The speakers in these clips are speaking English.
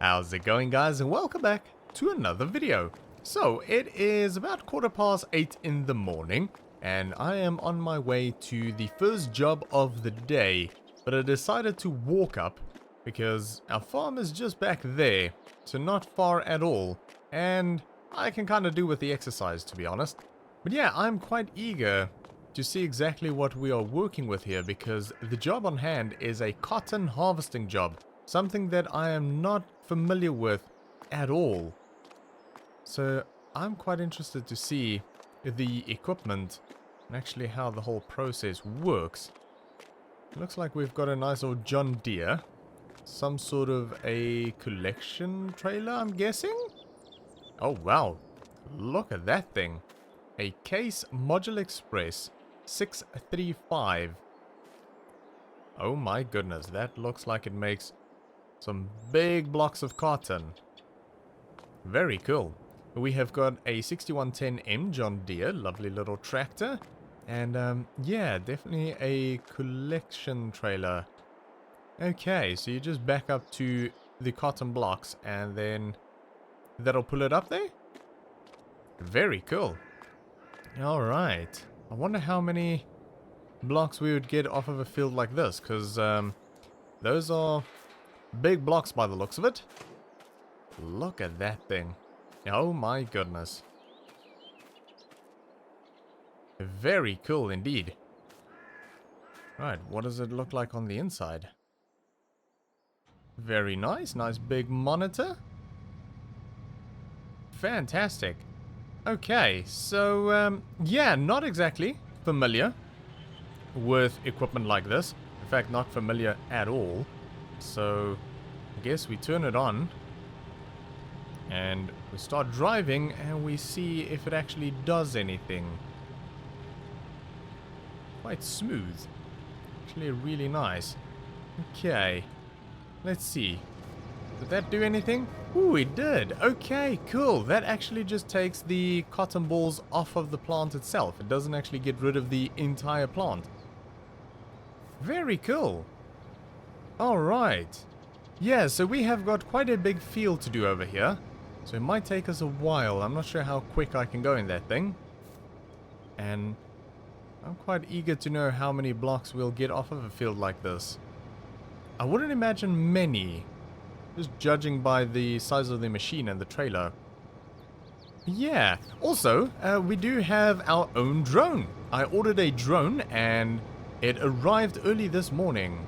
How's it going, guys, and welcome back to another video. So it is about 8:15 in the morning and I am on my way to the first job of the day, but I decided to walk up because our farm is just back there, so not far at all, and I can kind of do with the exercise, to be honest. But yeah, I'm quite eager to see exactly what we are working with here, because the job on hand is a cotton harvesting job, something that I am not familiar with at all. So I'm quite interested to see the equipment and actually how the whole process works. It looks like we've got a nice old John Deere, some sort of a collection trailer, I'm guessing. Oh wow, look at that thing. A Case Module Express 635. Oh my goodness, that looks like it makes some big blocks of cotton. Very cool. We have got a 6110M John Deere, lovely little tractor. And yeah, definitely a collection trailer. Okay, so you just back up to the cotton blocks and then that'll pull it up there? Very cool. Alright. I wonder how many blocks we would get off of a field like this, because those are big blocks by the looks of it. Look at that thing. Oh my goodness. Very cool indeed. Right, what does it look like on the inside? Very nice. Nice big monitor. Fantastic. Okay, so yeah, not exactly familiar with equipment like this. In fact, not familiar at all. So I guess we turn it on and we start driving and we see if it actually does anything. Quite smooth. Actually really nice. Okay, let's see. Did that do anything? Ooh, it did. Okay, cool. That actually just takes the cotton balls off of the plant itself. It doesn't actually get rid of the entire plant. Very cool. Alright. Yeah, so we have got quite a big field to do over here. So it might take us a while. I'm not sure how quick I can go in that thing. And I'm quite eager to know how many blocks we'll get off of a field like this. I wouldn't imagine many, just judging by the size of the machine and the trailer. Yeah, also, we do have our own drone. I ordered a drone and it arrived early this morning.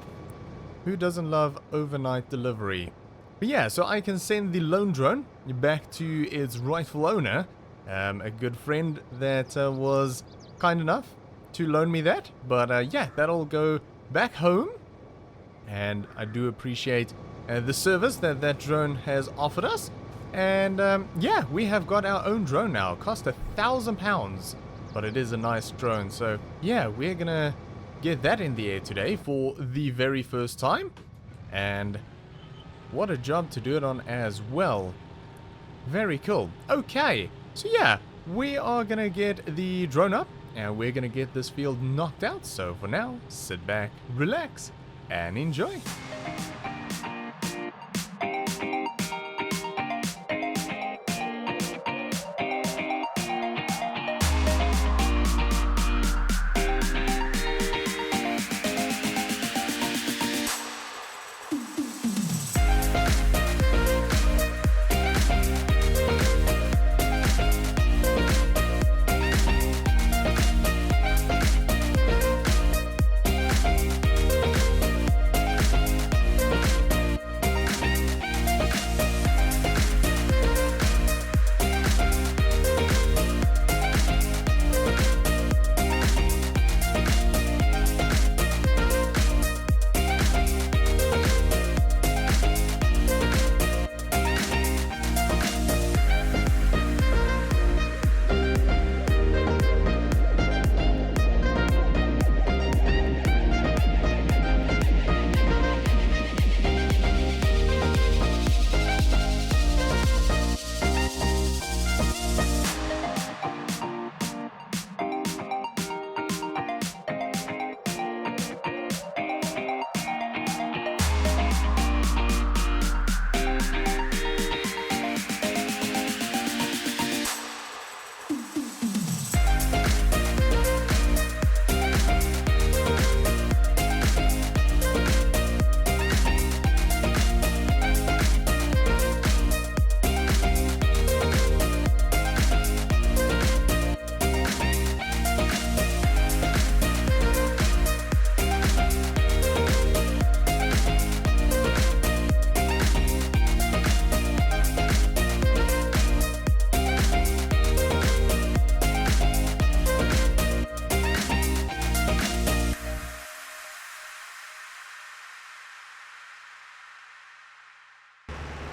Who doesn't love overnight delivery? But yeah, so I can send the lone drone back to its rightful owner. A good friend that was kind enough to loan me that. But yeah, that'll go back home. And I do appreciate the service that that drone has offered us. And yeah, we have got our own drone now. It cost £1,000, but it is a nice drone. So yeah, we're gonna get that in the air today for the very first time. And what a job to do it on as well. Very cool. Okay, so yeah, we are gonna get the drone up and we're gonna get this field knocked out. So for now, sit back, relax, and enjoy.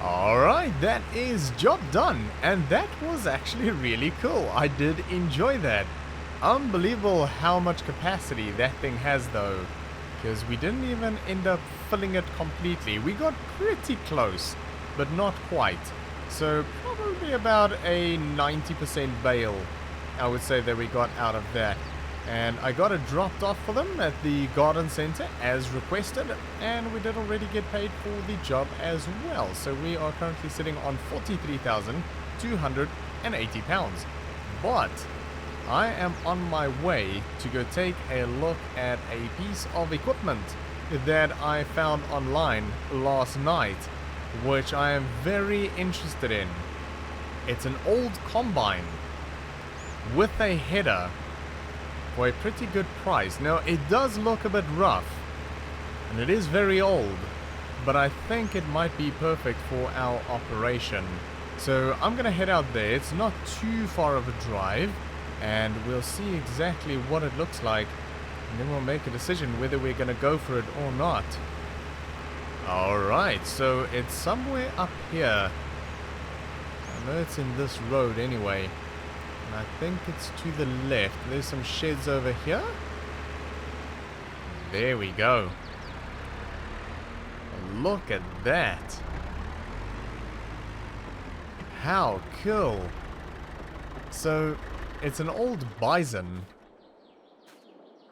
Alright, that is job done, and that was actually really cool. I did enjoy that. Unbelievable how much capacity that thing has though, because we didn't even end up filling it completely. We got pretty close, but not quite. So probably about a 90% bale, I would say, that we got out of that. And I got it dropped off for them at the garden center as requested, and we did already get paid for the job as well. So we are currently sitting on 43,280 pounds. But I am on my way to go take a look at a piece of equipment that I found online last night, which I am very interested in. It's an old combine with a header for a pretty good price. Now, it does look a bit rough, and it is very old, but I think it might be perfect for our operation. So I'm gonna head out there. It's not too far of a drive, and we'll see exactly what it looks like, and then we'll make a decision whether we're gonna go for it or not. Alright, so it's somewhere up here. I know it's in this road anyway. And I think it's to the left. There's some sheds over here. There we go. Look at that. How cool. So, it's an old bison.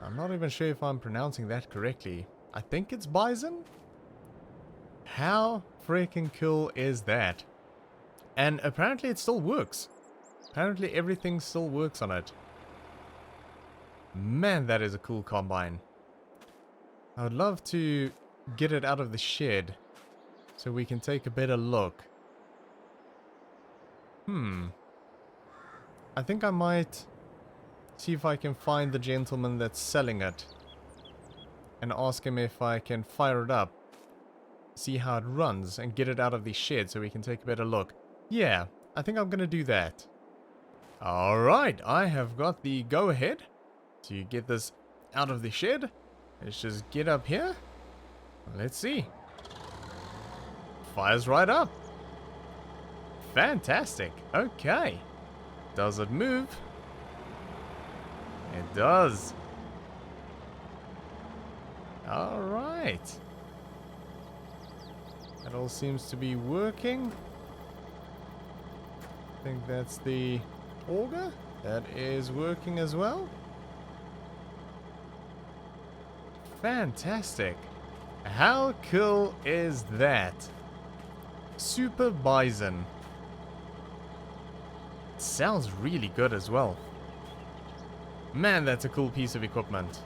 I'm not even sure if I'm pronouncing that correctly. I think it's bison? How freaking cool is that? And apparently it still works. Apparently everything still works on it. Man, that is a cool combine. I would love to get it out of the shed so we can take a better look. I think I might see if I can find the gentleman that's selling it and ask him if I can fire it up, see how it runs, and get it out of the shed so we can take a better look. Yeah, I think I'm gonna do that. Alright, I have got the go-ahead to get this out of the shed. Let's just get up here. Let's see. Fires right up. Fantastic. Okay. Does it move? It does. Alright. That all seems to be working. I think that's the auger. That is working as well. Fantastic. How cool is that? Super Bison. Sounds really good as well. Man, that's a cool piece of equipment.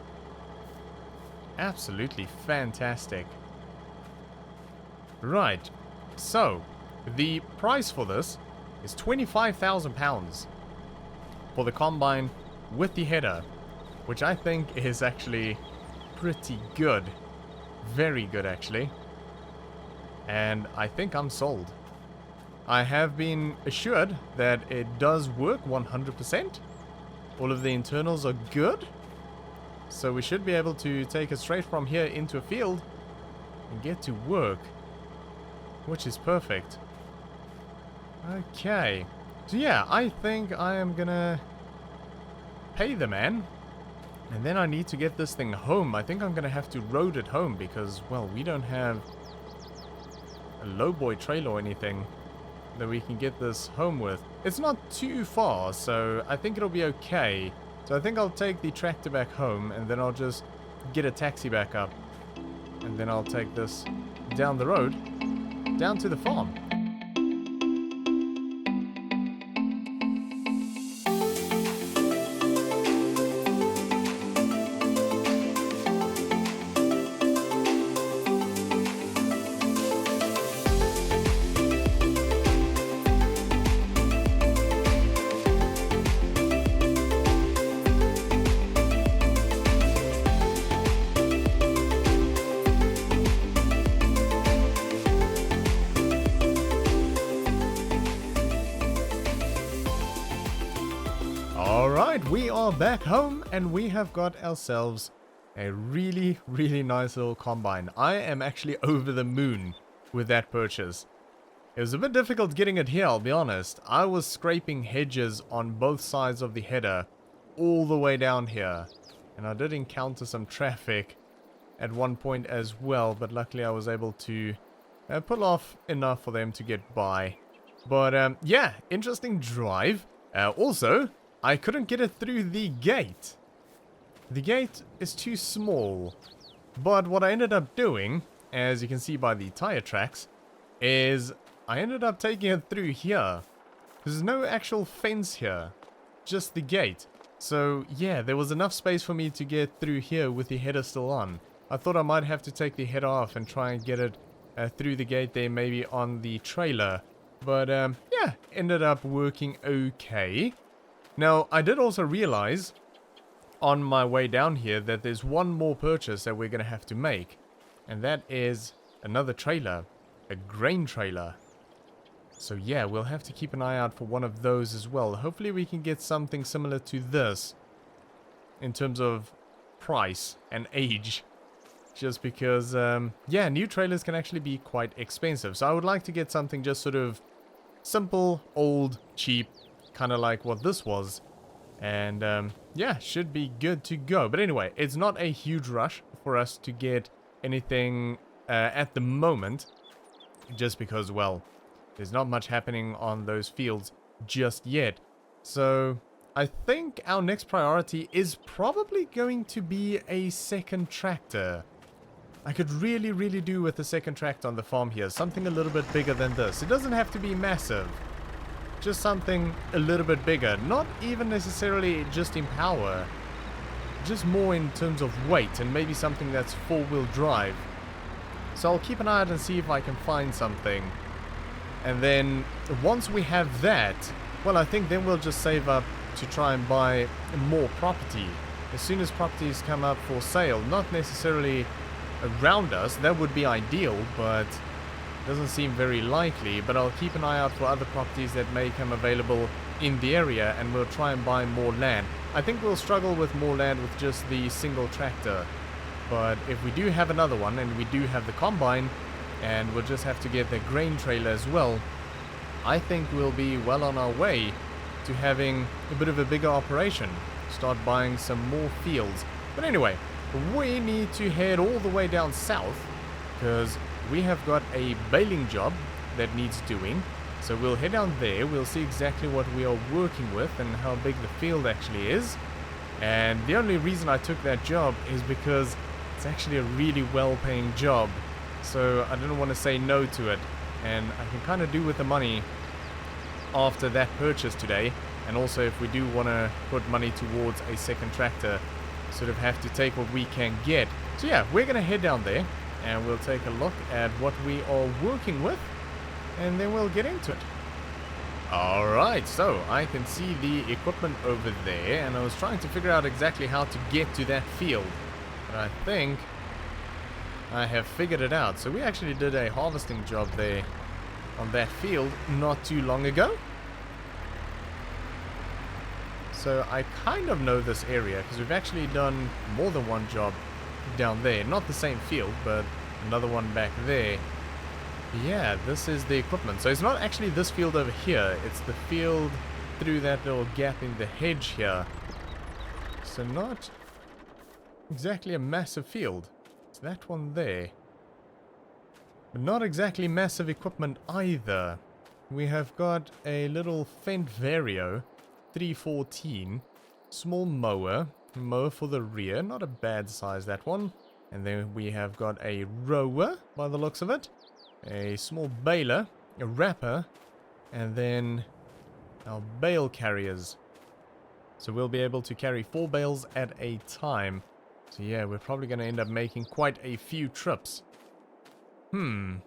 Absolutely fantastic. Right. So, the price for this is £25,000 for the combine with the header, which I think is actually pretty good. Very good, actually. And I think I'm sold. I have been assured that it does work 100%. All of the internals are good. So we should be able to take it straight from here into a field and get to work, which is perfect. Okay. So yeah, I think I am gonna pay the man. And then I need to get this thing home. I think I'm gonna have to road it home because, well, we don't have a lowboy trailer or anything that we can get this home with. It's not too far, so I think it'll be okay. So I think I'll take the tractor back home, and then I'll just get a taxi back up. And then I'll take this down the road, down to the farm. Alright, we are back home and we have got ourselves a really, really nice little combine. I am actually over the moon with that purchase. It was a bit difficult getting it here, I'll be honest. I was scraping hedges on both sides of the header all the way down here. And I did encounter some traffic at one point as well, but luckily I was able to pull off enough for them to get by. But yeah, interesting drive. Also, I couldn't get it through the gate. The gate is too small. But what I ended up doing, as you can see by the tire tracks, is I ended up taking it through here. There's no actual fence here, just the gate. So yeah, there was enough space for me to get through here with the header still on. I thought I might have to take the header off and try and get it through the gate there, maybe on the trailer. But yeah, ended up working okay. Now, I did also realize on my way down here that there's one more purchase that we're going to have to make. And that is another trailer, a grain trailer. So yeah, we'll have to keep an eye out for one of those as well. Hopefully we can get something similar to this in terms of price and age. Just because, yeah, new trailers can actually be quite expensive. So I would like to get something just sort of simple, old, cheap, kind of like what this was. And yeah, should be good to go. But anyway, it's not a huge rush for us to get anything at the moment. Just because, well, there's not much happening on those fields just yet. So I think our next priority is probably going to be a second tractor. I could really do with a second tractor on the farm here. Something a little bit bigger than this. It doesn't have to be massive. Just something a little bit bigger. Not even necessarily just in power. Just more in terms of weight, and maybe something that's four-wheel drive. So I'll keep an eye out and see if I can find something. And then once we have that, well, I think then we'll just save up to try and buy more property. As soon as properties come up for sale, not necessarily around us, that would be ideal, but doesn't seem very likely. But I'll keep an eye out for other properties that may come available in the area, and we'll try and buy more land. I think we'll struggle with more land with just the single tractor, but if we do have another one, and we do have the combine, and we'll just have to get the grain trailer as well, I think we'll be well on our way to having a bit of a bigger operation. Start buying some more fields. But anyway, we need to head all the way down south, because we have got a baling job that needs doing. So we'll head down there, we'll see exactly what we are working with and how big the field actually is. And the only reason I took that job is because it's actually a really well-paying job. So I didn't want to say no to it. And I can kind of do with the money after that purchase today. And also if we do want to put money towards a second tractor, sort of have to take what we can get. So yeah, we're going to head down there and we'll take a look at what we are working with, and then we'll get into it. Alright, so I can see the equipment over there, and I was trying to figure out exactly how to get to that field. But I think I have figured it out. So we actually did a harvesting job there on that field not too long ago. So I kind of know this area, because we've actually done more than one job down there. Not the same field, but another one back there. Yeah, this is the equipment. So it's not actually this field over here. It's the field through that little gap in the hedge here. So not exactly a massive field. It's that one there. But not exactly massive equipment either. We have got a little Fendt Vario 314. Small mower. Mower for the rear. Not a bad size, that one. And then we have got a rower, by the looks of it. A small baler, a wrapper, and then our bale carriers. So we'll be able to carry 4 bales at a time. So yeah, we're probably going to end up making quite a few trips. So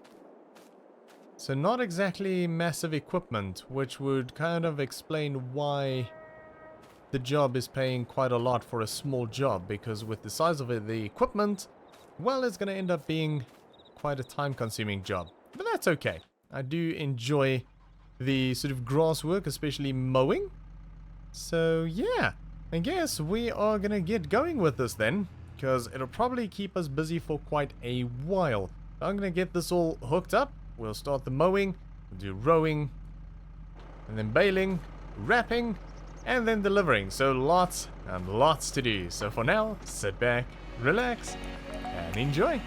not exactly massive equipment, which would kind of explain why the job is paying quite a lot for a small job. Because with the size of it, the equipment, well, it's going to end up being quite a time-consuming job, but that's okay. I do enjoy the sort of grass work, especially mowing. So yeah, I guess we are gonna get going with this then, because it'll probably keep us busy for quite a while. I'm gonna get this all hooked up. We'll start the mowing, We'll do rowing, and then baling, wrapping, and then delivering. So lots and lots to do. So for now, sit back, relax, and enjoy.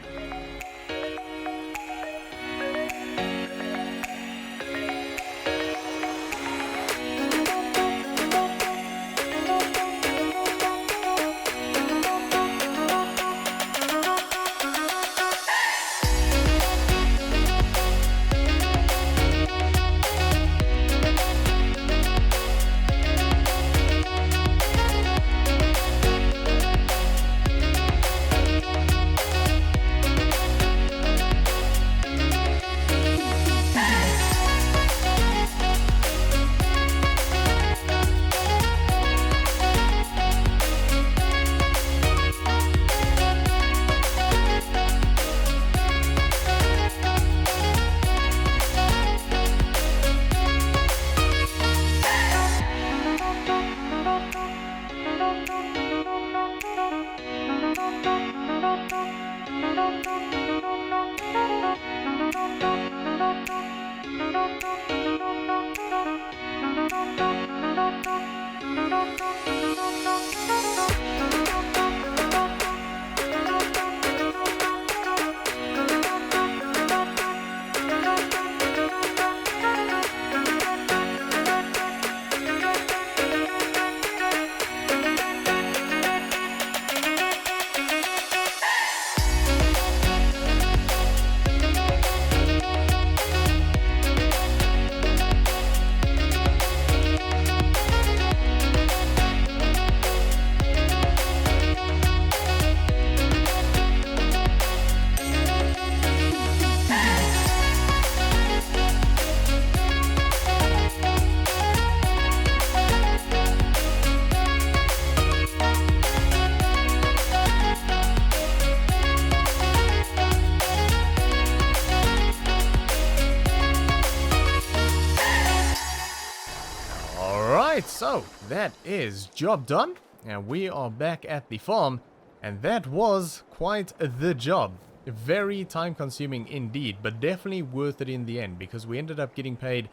So that is job done, and we are back at the farm, and that was quite the job. Very time consuming indeed, but definitely worth it in the end, because we ended up getting paid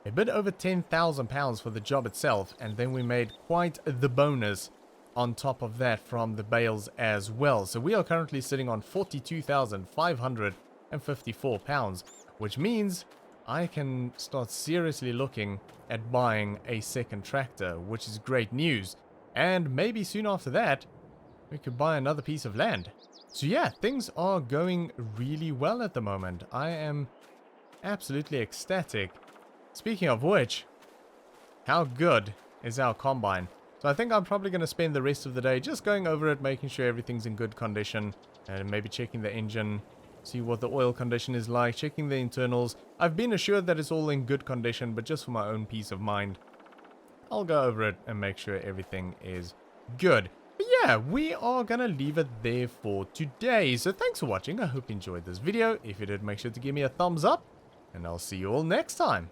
a bit over £10,000 for the job itself, and then we made quite the bonus on top of that from the bales as well. So we are currently sitting on £42,554, which means I can start seriously looking at buying a second tractor, which is great news. And maybe soon after that, we could buy another piece of land. So yeah, things are going really well at the moment. I am absolutely ecstatic. Speaking of which, how good is our combine? So I think I'm probably going to spend the rest of the day just going over it, making sure everything's in good condition, and maybe checking the engine, see what the oil condition is like, checking the internals. I've been assured that it's all in good condition, but just for my own peace of mind, I'll go over it and make sure everything is good. But yeah, we are gonna leave it there for today. So thanks for watching. I hope you enjoyed this video. If you did, make sure to give me a thumbs up, and I'll see you all next time.